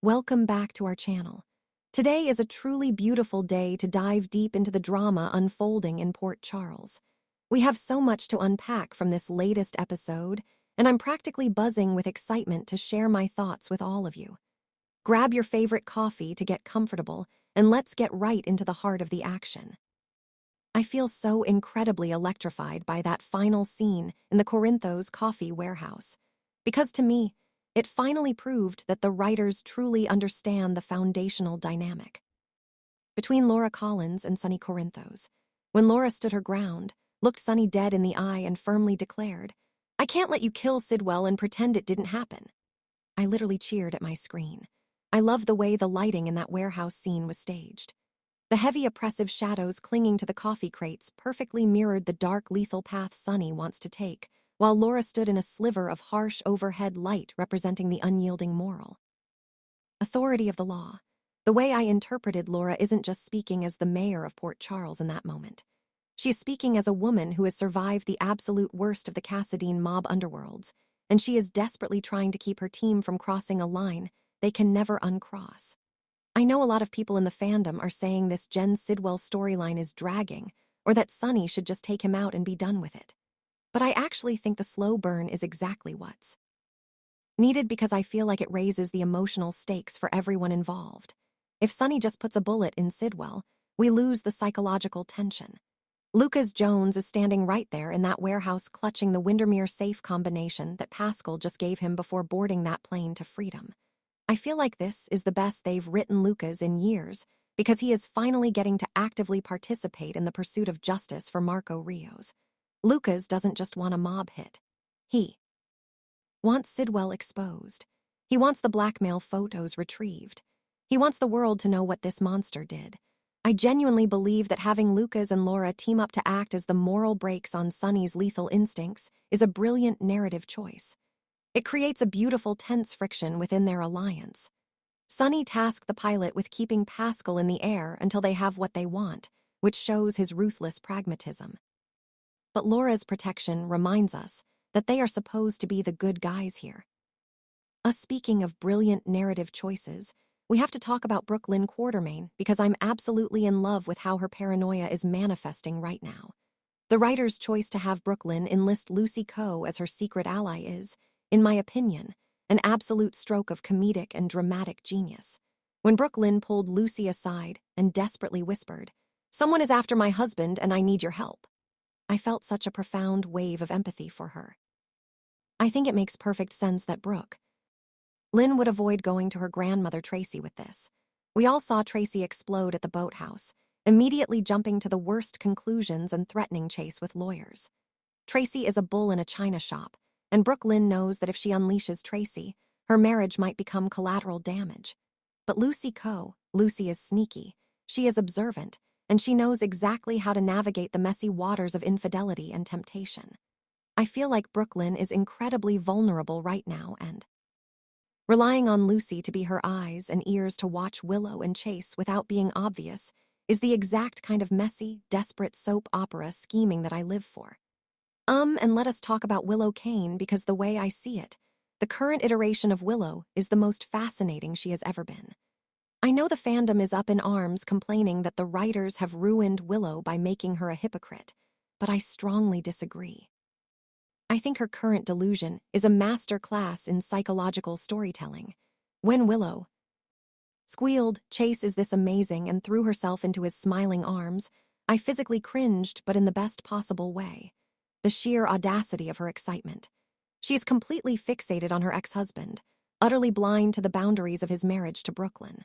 Welcome back to our channel. Today is a truly beautiful day to dive deep into the drama unfolding in Port Charles. We have so much to unpack from this latest episode, and I'm practically buzzing with excitement to share my thoughts with all of you. Grab your favorite coffee to get comfortable, and let's get right into the heart of the action. I feel so incredibly electrified by that final scene in the Corinthos coffee warehouse, because to me, it finally proved that the writers truly understand the foundational dynamic between Laura Collins and Sonny Corinthos. When Laura stood her ground, looked Sonny dead in the eye and firmly declared, "I can't let you kill Sidwell and pretend it didn't happen." I literally cheered at my screen. I loved the way the lighting in that warehouse scene was staged. The heavy, oppressive shadows clinging to the coffee crates perfectly mirrored the dark, lethal path Sonny wants to take, while Laura stood in a sliver of harsh overhead light representing the unyielding moral authority of the law. The way I interpreted Laura isn't just speaking as the mayor of Port Charles in that moment. She's speaking as a woman who has survived the absolute worst of the Cassadine mob underworlds, and she is desperately trying to keep her team from crossing a line they can never uncross. I know a lot of people in the fandom are saying this Jen Sidwell storyline is dragging, or that Sonny should just take him out and be done with it. But I actually think the slow burn is exactly what's needed, because I feel like it raises the emotional stakes for everyone involved. If Sonny just puts a bullet in Sidwell, we lose the psychological tension. Lucas Jones is standing right there in that warehouse clutching the Windermere safe combination that Pascal just gave him before boarding that plane to freedom. I feel like this is the best they've written Lucas in years, because he is finally getting to actively participate in the pursuit of justice for Marco Rios. Lucas doesn't just want a mob hit. He wants Sidwell exposed. He wants the blackmail photos retrieved. He wants the world to know what this monster did. I genuinely believe that having Lucas and Laura team up to act as the moral brakes on Sonny's lethal instincts is a brilliant narrative choice. It creates a beautiful tense friction within their alliance. Sonny tasked the pilot with keeping Pascal in the air until they have what they want, which shows his ruthless pragmatism. But Laura's protection reminds us that they are supposed to be the good guys here. Speaking of brilliant narrative choices, we have to talk about Brooklyn Quartermain, because I'm absolutely in love with how her paranoia is manifesting right now. The writer's choice to have Brooklyn enlist Lucy Coe as her secret ally is, in my opinion, an absolute stroke of comedic and dramatic genius. When Brooklyn pulled Lucy aside and desperately whispered, "Someone is after my husband and I need your help," I felt such a profound wave of empathy for her. I think it makes perfect sense that Lynn would avoid going to her grandmother Tracy with this. We all saw Tracy explode at the boathouse, immediately jumping to the worst conclusions and threatening Chase with lawyers. Tracy is a bull in a china shop, and Brooklyn knows that if she unleashes Tracy, her marriage might become collateral damage. But Lucy is sneaky, she is observant, and she knows exactly how to navigate the messy waters of infidelity and temptation. I feel like Brooklyn is incredibly vulnerable right now, and relying on Lucy to be her eyes and ears to watch Willow and Chase without being obvious is the exact kind of messy, desperate soap opera scheming that I live for. And let us talk about Willow Kane, because the way I see it, the current iteration of Willow is the most fascinating she has ever been. I know the fandom is up in arms complaining that the writers have ruined Willow by making her a hypocrite, but I strongly disagree. I think her current delusion is a master class in psychological storytelling. When Willow squealed, "Chase is this amazing," and threw herself into his smiling arms, I physically cringed, but in the best possible way. The sheer audacity of her excitement. She is completely fixated on her ex-husband, utterly blind to the boundaries of his marriage to Brooklyn.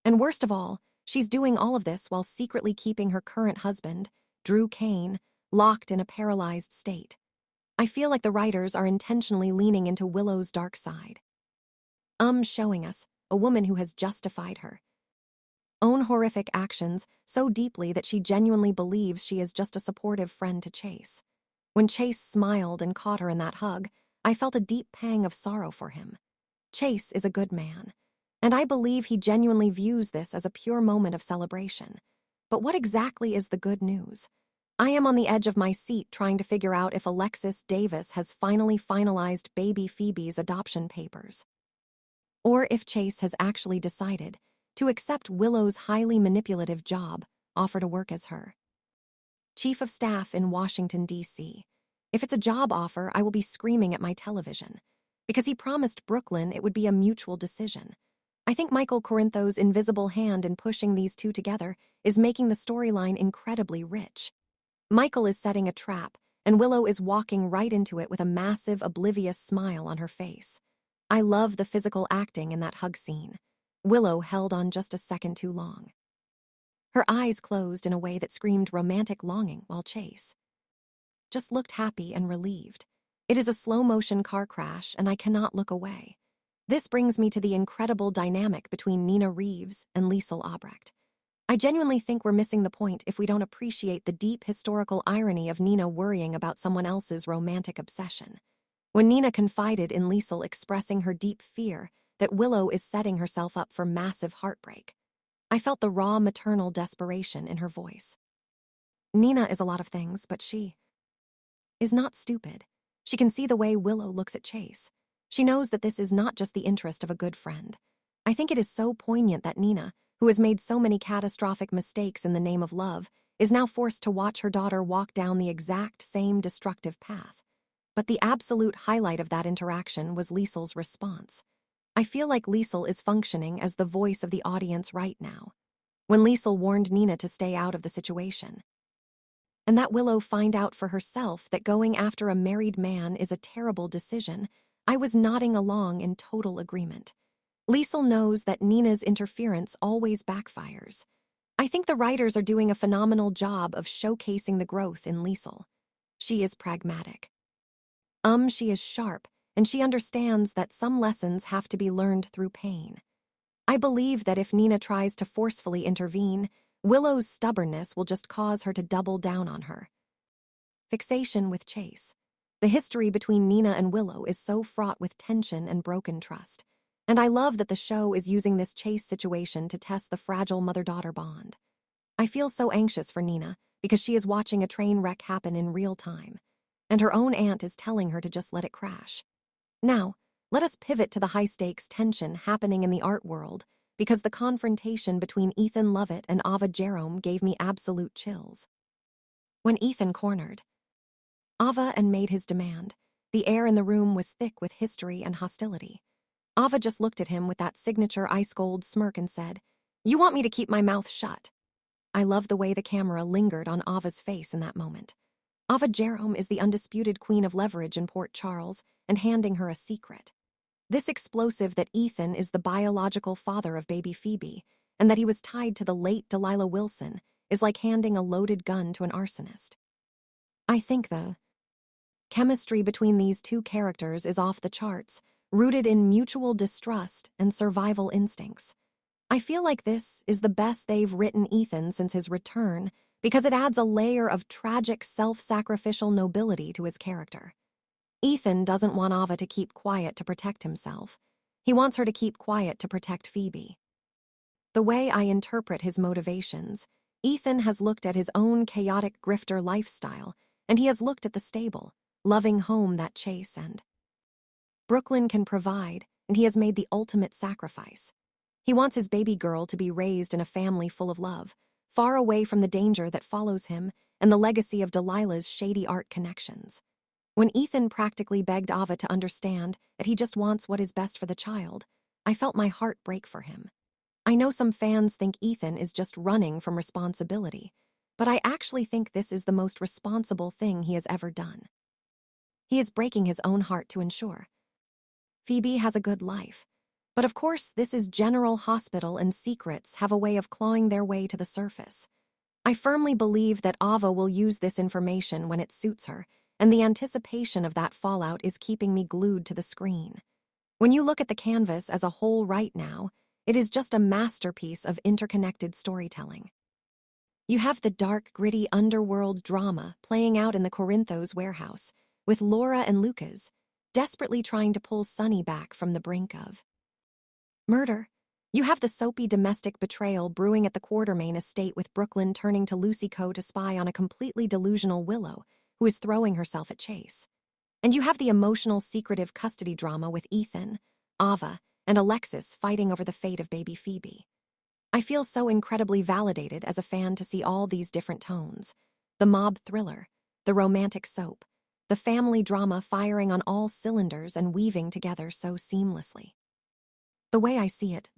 And worst of all, she's doing all of this while secretly keeping her current husband, Drew Kane, locked in a paralyzed state. I feel like the writers are intentionally leaning into Willow's dark side. Showing us a woman who has justified her own horrific actions so deeply that she genuinely believes she is just a supportive friend to Chase. When Chase smiled and caught her in that hug, I felt a deep pang of sorrow for him. Chase is a good man, and I believe he genuinely views this as a pure moment of celebration. But what exactly is the good news? I am on the edge of my seat trying to figure out if Alexis Davis has finally finalized baby Phoebe's adoption papers. or if Chase has actually decided to accept Willow's highly manipulative job offer to work as her chief of staff in Washington, D.C. If it's a job offer, I will be screaming at my television, because he promised Brooklyn it would be a mutual decision. I think Michael Corintho's invisible hand in pushing these two together is making the storyline incredibly rich. Michael is setting a trap, and Willow is walking right into it with a massive, oblivious smile on her face. I love the physical acting in that hug scene. Willow held on just a second too long. Her eyes closed in a way that screamed romantic longing, while Chase just looked happy and relieved. It is a slow-motion car crash, and I cannot look away. This brings me to the incredible dynamic between Nina Reeves and Liesl Obrecht. I genuinely think we're missing the point if we don't appreciate the deep historical irony of Nina worrying about someone else's romantic obsession. When Nina confided in Liesl expressing her deep fear that Willow is setting herself up for massive heartbreak, I felt the raw maternal desperation in her voice. Nina is a lot of things, but she is not stupid. She can see the way Willow looks at Chase. She knows that this is not just the interest of a good friend. I think it is so poignant that Nina, who has made so many catastrophic mistakes in the name of love, is now forced to watch her daughter walk down the exact same destructive path. But the absolute highlight of that interaction was Liesl's response. I feel like Liesl is functioning as the voice of the audience right now. When Liesl warned Nina to stay out of the situation, and that Willow find out for herself that going after a married man is a terrible decision, I was nodding along in total agreement. Liesl knows that Nina's interference always backfires. I think the writers are doing a phenomenal job of showcasing the growth in Liesl. She is pragmatic. She is sharp, and she understands that some lessons have to be learned through pain. I believe that if Nina tries to forcefully intervene, Willow's stubbornness will just cause her to double down on her fixation with Chase. The history between Nina and Willow is so fraught with tension and broken trust, and I love that the show is using this Chase situation to test the fragile mother-daughter bond. I feel so anxious for Nina because she is watching a train wreck happen in real time, and her own aunt is telling her to just let it crash. Now, let us pivot to the high-stakes tension happening in the art world, because the confrontation between Ethan Lovett and Ava Jerome gave me absolute chills. When Ethan cornered Ava and made his demand, the air in the room was thick with history and hostility. Ava just looked at him with that signature ice-cold smirk and said, "You want me to keep my mouth shut?" I love the way the camera lingered on Ava's face in that moment. Ava Jerome is the undisputed queen of leverage in Port Charles, and handing her a secret. This explosive that Ethan is the biological father of baby Phoebe, and that he was tied to the late Delilah Wilson, is like handing a loaded gun to an arsonist. I think the chemistry between these two characters is off the charts, rooted in mutual distrust and survival instincts. I feel like this is the best they've written Ethan since his return, because it adds a layer of tragic self-sacrificial nobility to his character. Ethan doesn't want Ava to keep quiet to protect himself. He wants her to keep quiet to protect Phoebe. The way I interpret his motivations, Ethan has looked at his own chaotic grifter lifestyle, and he has looked at the stable, loving home that Chase and Brooklyn can provide, and he has made the ultimate sacrifice. He wants his baby girl to be raised in a family full of love, far away from the danger that follows him and the legacy of Delilah's shady art connections. When Ethan practically begged Ava to understand that he just wants what is best for the child, I felt my heart break for him. I know some fans think Ethan is just running from responsibility, but I actually think this is the most responsible thing he has ever done. He is breaking his own heart to ensure Phoebe has a good life. But of course, this is General Hospital, and secrets have a way of clawing their way to the surface. I firmly believe that Ava will use this information when it suits her, and the anticipation of that fallout is keeping me glued to the screen. When you look at the canvas as a whole right now, it is just a masterpiece of interconnected storytelling. You have the dark, gritty underworld drama playing out in the Corinthos warehouse, with Laura and Lucas desperately trying to pull Sonny back from the brink of murder. You have the soapy domestic betrayal brewing at the Quartermain estate, with Brooklyn turning to Lucy Coe to spy on a completely delusional Willow, who is throwing herself at Chase. And you have the emotional, secretive custody drama with Ethan, Ava, and Alexis fighting over the fate of baby Phoebe. I feel so incredibly validated as a fan to see all these different tones. The mob thriller, the romantic soap, the family drama firing on all cylinders and weaving together so seamlessly. The way I see it,